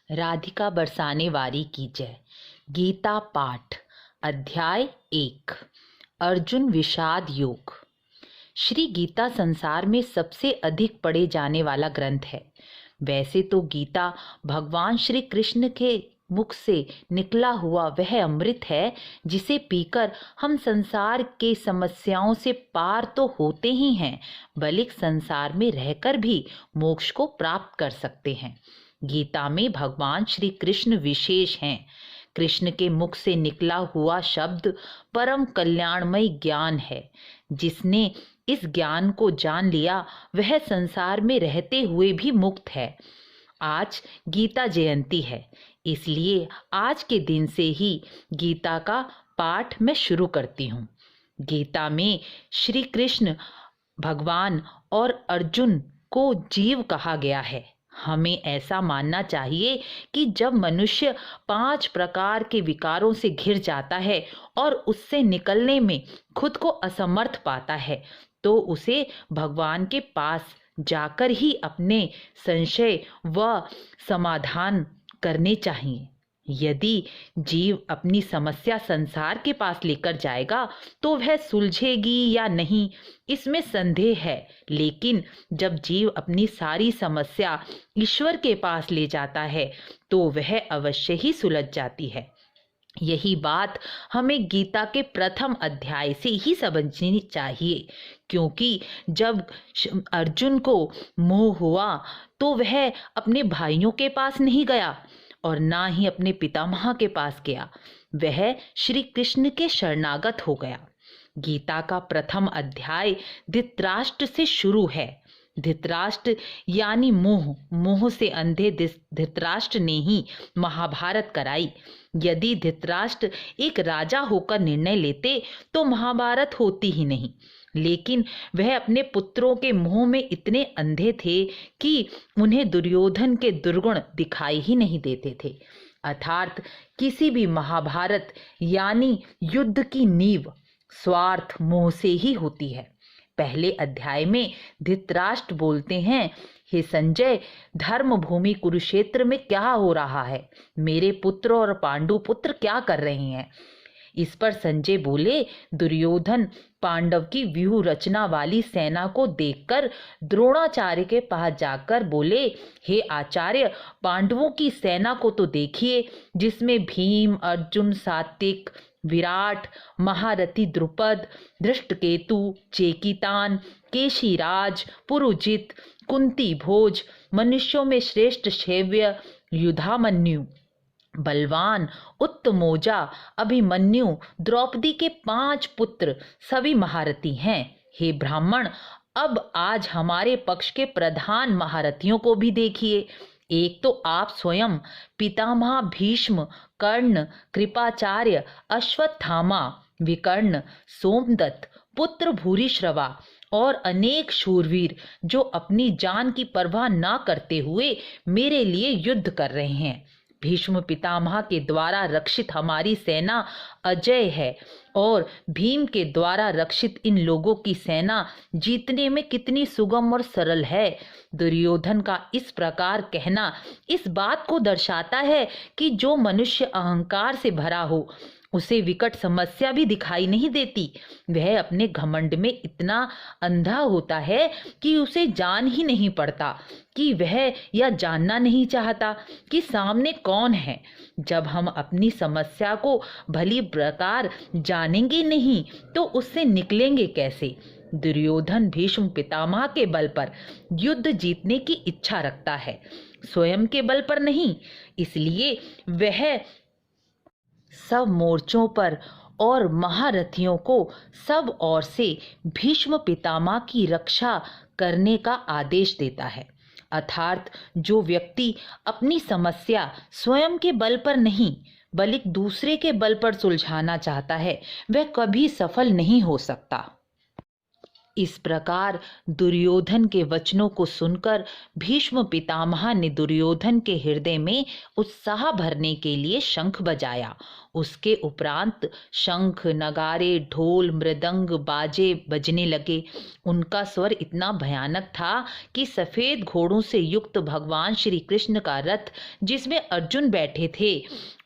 राधिका बरसाने वारी की जय। गीता पाठ अध्याय 1 अर्जुन विषाद योग। श्री गीता संसार में सबसे अधिक पढ़े जाने वाला ग्रंथ है। वैसे तो गीता भगवान श्री कृष्ण के मुख से निकला हुआ वह अमृत है जिसे पीकर हम संसार के समस्याओं से पार तो होते ही हैं, बल्कि संसार में रहकर भी मोक्ष को प्राप्त कर सकते हैं। गीता में भगवान श्री कृष्ण विशेष हैं। कृष्ण के मुख से निकला हुआ शब्द परम कल्याणमय ज्ञान है। जिसने इस ज्ञान को जान लिया वह संसार में रहते हुए भी मुक्त है। आज गीता जयंती है, इसलिए आज के दिन से ही गीता का पाठ मैं शुरू करती हूँ। गीता में श्री कृष्ण भगवान और अर्जुन को जीव कहा गया है। हमें ऐसा मानना चाहिए कि जब मनुष्य 5 प्रकार के विकारों से घिर जाता है और उससे निकलने में खुद को असमर्थ पाता है, तो उसे भगवान के पास जाकर ही अपने संशय व समाधान करने चाहिए। यदि जीव अपनी समस्या संसार के पास लेकर जाएगा तो वह सुलझेगी या नहीं, इसमें संदेह है। लेकिन जब जीव अपनी सारी समस्या ईश्वर के पास ले जाता है तो वह अवश्य ही सुलझ जाती है। यही बात हमें गीता के प्रथम अध्याय से ही समझनी चाहिए, क्योंकि जब अर्जुन को मोह हुआ तो वह अपने भाइयों के पास नहीं गया और ना ही अपने पितामह के पास गया, वह श्री कृष्ण के शरणागत हो गया। गीता का प्रथम अध्याय धृतराष्ट्र से शुरू है। धृतराष्ट्र यानी मोह से अंधे धृतराष्ट्र ने ही महाभारत कराई। यदि धृतराष्ट्र एक राजा होकर निर्णय लेते तो महाभारत होती ही नहीं, लेकिन वह अपने पुत्रों के मोह में इतने अंधे थे कि उन्हें दुर्योधन के दुर्गुण दिखाई ही नहीं देते थे। अर्थात किसी भी महाभारत यानी युद्ध की नींव स्वार्थ मोह से ही होती है। पहले अध्याय में धृतराष्ट्र बोलते हैं, हे संजय, धर्म भूमि कुरुक्षेत्र में क्या हो रहा है? मेरे पुत्र और पांडु पुत्र क्या कर रहे हैं? इस पर संजय बोले, दुर्योधन पांडव की व्यूह रचना वाली सेना को देखकर द्रोणाचार्य के पास जाकर बोले, हे आचार्य, पांडवों की सेना को तो देखिए, जिसमें भीम, अर्जुन, सात्विक, विराट, महारथी द्रुपद, धृष्टकेतु, चेकितान, केशीराज, पुरुजित, कुंती भोज, मनुष्यों में श्रेष्ठ शैव्य, युधामन्यु, बलवान, उत्तमोजा, अभिमन्यु, द्रौपदी के 5 पुत्र सभी महारथी हैं। हे ब्राह्मण, अब आज हमारे पक्ष के प्रधान महारथियों को भी देखिए। एक तो आप स्वयं, पितामह भीष्म, कर्ण, कृपाचार्य, अश्वत्थामा, विकर्ण, सोमदत्त, पुत्र भूरिश्रवा और अनेक शूरवीर जो अपनी जान की परवाह ना करते हुए मेरे लिए युद्ध कर रहे हैं। भीष्म पितामह के द्वारा रक्षित हमारी सेना अजय है और भीम के द्वारा रक्षित इन लोगों की सेना जीतने में कितनी सुगम और सरल है। दुर्योधन का इस प्रकार कहना इस बात को दर्शाता है कि जो मनुष्य अहंकार से भरा हो उसे विकट समस्या भी दिखाई नहीं देती। वह अपने घमंड में इतना अंधा होता है कि उसे जान ही नहीं पड़ता कि वह यह जानना नहीं चाहता कि सामने कौन है। जब हम अपनी समस्या को भली प्रकार जानेंगे नहीं तो उससे निकलेंगे कैसे? दुर्योधन भीष्म पितामह के बल पर युद्ध जीतने की इच्छा रखता है, स्वयं के बल पर नहीं। इसलिए वह सब मोर्चों पर और महारथियों को सब ओर से भीष्म पितामह की रक्षा करने का आदेश देता है। अर्थात जो व्यक्ति अपनी समस्या स्वयं के बल पर नहीं बल्कि दूसरे के बल पर सुलझाना चाहता है वह कभी सफल नहीं हो सकता। इस प्रकार दुर्योधन के वचनों को सुनकर भीष्म पितामह ने दुर्योधन के हृदय में उत्साह भरने के लिए शंख बजाया। उसके उपरांत शंख, नगारे, ढोल, मृदंग, बाजे बजने लगे। उनका स्वर इतना भयानक था कि सफेद घोड़ों से युक्त भगवान श्री कृष्ण का रथ, जिसमें अर्जुन बैठे थे,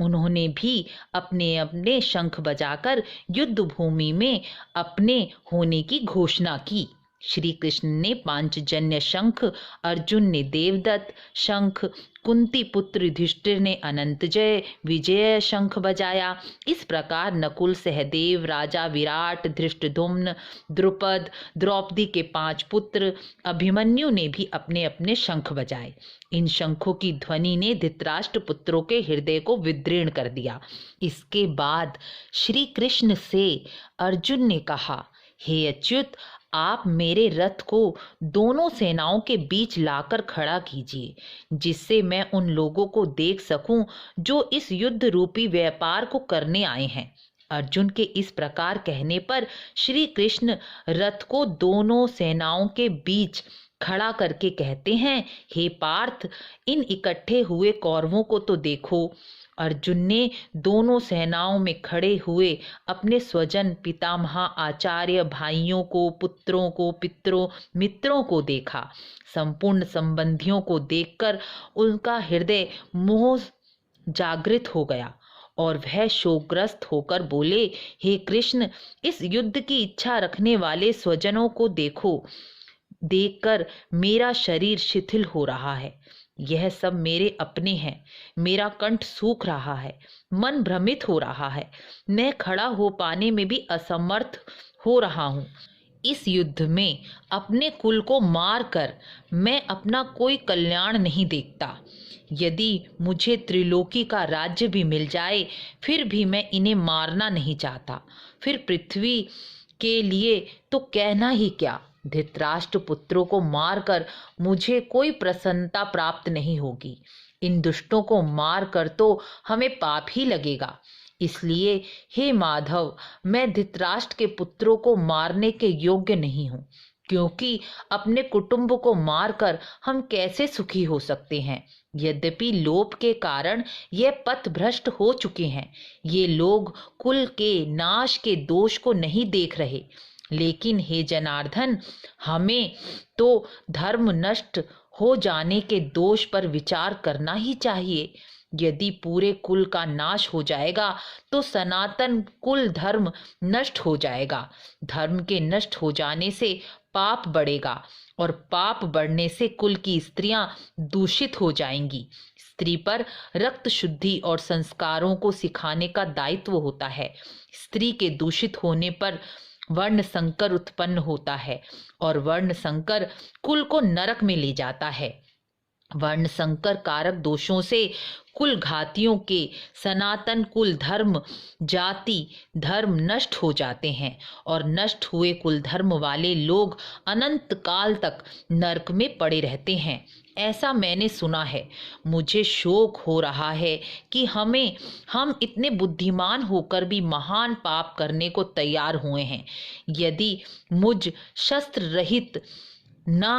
उन्होंने भी अपने अपने शंख बजाकर युद्ध भूमि में अपने होने की घोषणा की। श्री कृष्ण ने पांचजन्य शंख, अर्जुन ने देवदत्त शंख, कुंती पुत्र युधिष्ठिर ने अनंतजय विजय शंख बजाया। इस प्रकार नकुल, सहदेव, राजा विराट, धृष्टद्युम्न, द्रुपद, द्रौपदी के 5 पुत्र, अभिमन्यु ने भी अपने अपने शंख बजाए। इन शंखों की ध्वनि ने धृतराष्ट्र पुत्रों के हृदय को विदीर्ण कर दिया। इसके बाद श्री कृष्ण से अर्जुन ने कहा, हे अच्युत, आप मेरे रथ को दोनों सेनाओं के बीच लाकर खड़ा कीजिए, जिससे मैं उन लोगों को देख सकूं जो इस युद्ध रूपी व्यापार को करने आए हैं। अर्जुन के इस प्रकार कहने पर श्री कृष्ण रथ को दोनों सेनाओं के बीच खड़ा करके कहते हैं, हे पार्थ, इन इकट्ठे हुए कौरवों को तो देखो। अर्जुन ने दोनों सेनाओं में खड़े हुए अपने स्वजन, पितामह, आचार्य, भाइयों को, पुत्रों को, पितरों, मित्रों को देखा। संपूर्ण संबंधियों को देखकर उनका हृदय मोह जागृत हो गया और वह शोकग्रस्त होकर बोले, हे कृष्ण, इस युद्ध की इच्छा रखने वाले स्वजनों को देखो। देखकर मेरा शरीर शिथिल हो रहा है। यह सब मेरे अपने हैं। मेरा कंठ सूख रहा है, मन भ्रमित हो रहा है, मैं खड़ा हो पाने में भी असमर्थ हो रहा हूँ। इस युद्ध में अपने कुल को मार कर मैं अपना कोई कल्याण नहीं देखता। यदि मुझे त्रिलोकी का राज्य भी मिल जाए, फिर भी मैं इन्हें मारना नहीं चाहता। फिर पृथ्वी के लिए तो कहना ही क्या, धृतराष्ट्र पुत्रों को मारकर मुझे कोई प्रसन्नता प्राप्त नहीं होगी। इन दुष्टों को मार कर तो हमें पाप ही लगेगा। इसलिए हे माधव, मैं धृतराष्ट्र के पुत्रों को मारने के योग्य नहीं हूँ, क्योंकि अपने कुटुंब को मारकर हम कैसे सुखी हो सकते हैं। यद्यपि लोभ के कारण ये पथ भ्रष्ट हो चुके हैं, ये लोग कुल के नाश के दोष को नहीं देख रहे। लेकिन हे जनार्दन, हमें तो धर्म नष्ट हो जाने के दोष पर विचार करना ही चाहिए। यदि पूरे कुल का नाश हो जाएगा तो सनातन कुल धर्म नष्ट हो जाएगा। धर्म के नष्ट हो जाने से पाप बढ़ेगा और पाप बढ़ने से कुल की स्त्रियां दूषित हो जाएंगी। स्त्री पर रक्त शुद्धि और संस्कारों को सिखाने का दायित्व होता है। स्त्री के दूषित होने पर वर्ण संकर उत्पन्न होता है और वर्ण संकर कुल को नरक में ले जाता है। वर्ण संकर कारक दोषों से कुल घातियों के सनातन कुल धर्म, जाति धर्म नष्ट हो जाते हैं और नष्ट हुए कुल धर्म वाले लोग अनंत काल तक नरक में पड़े रहते हैं। ऐसा मैंने सुना है। मुझे शोक हो रहा है कि हम इतने बुद्धिमान होकर भी महान पाप करने को तैयार हुए हैं। यदि मुझ शस्त्र रहित ना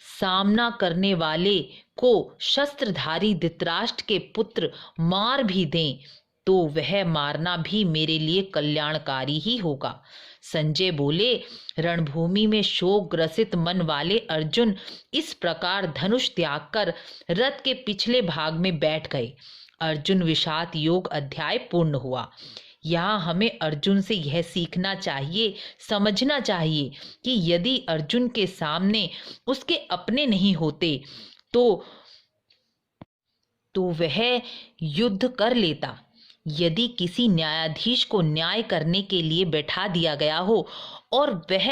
सामना करने वाले को शस्त्रधारी धृतराष्ट्र के पुत्र मार भी दें तो वह मारना भी मेरे लिए कल्याणकारी ही होगा। संजय बोले, रणभूमि में शोक ग्रसित मन वाले अर्जुन इस प्रकार धनुष त्याग कर रथ के पिछले भाग में बैठ गए। अर्जुन विषाद योग अध्याय पूर्ण हुआ। यहाँ हमें अर्जुन से यह सीखना चाहिए, समझना चाहिए कि यदि अर्जुन के सामने उसके अपने नहीं होते तो वह युद्ध कर लेता। यदि किसी न्यायाधीश को न्याय करने के लिए बैठा दिया गया हो और वह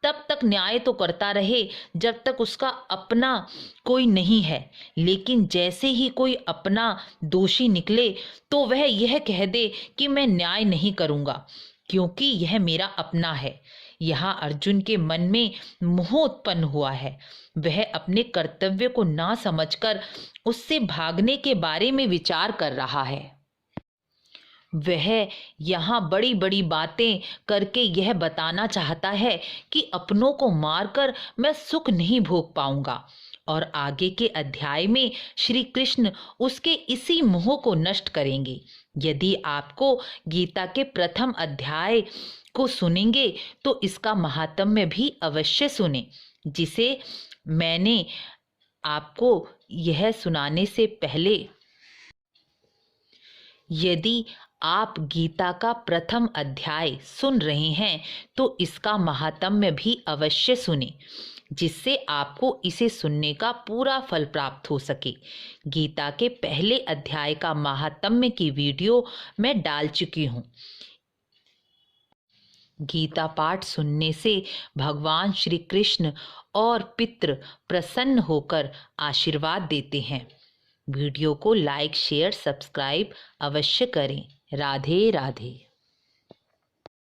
तब तक न्याय तो करता रहे जब तक उसका अपना कोई नहीं है, लेकिन जैसे ही कोई अपना दोषी निकले तो वह यह कह दे कि मैं न्याय नहीं करूँगा क्योंकि यह मेरा अपना है। यहाँ अर्जुन के मन में मोह उत्पन्न हुआ है। वह अपने कर्तव्य को ना समझकर उससे भागने के बारे में विचार कर रहा है। वह यहाँ बड़ी बड़ी बातें करके यह बताना चाहता है कि अपनों को मारकर मैं सुख नहीं भोग पाऊंगा। और आगे के अध्याय में श्री कृष्ण उसके इसी मोह को नष्ट करेंगे। यदि आपको गीता के प्रथम अध्याय को सुनेंगे तो इसका महात्म्य भी अवश्य सुने, जिसे मैंने आपको यह सुनाने से पहले, यदि आप गीता का प्रथम अध्याय सुन रहे हैं तो इसका महात्म्य भी अवश्य सुने, जिससे आपको इसे सुनने का पूरा फल प्राप्त हो सके। गीता के पहले अध्याय का महात्म्य की वीडियो मैं डाल चुकी हूँ। गीता पाठ सुनने से भगवान श्री कृष्ण और पितृ प्रसन्न होकर आशीर्वाद देते हैं। वीडियो को लाइक, शेयर, सब्सक्राइब अवश्य करें। राधे राधे।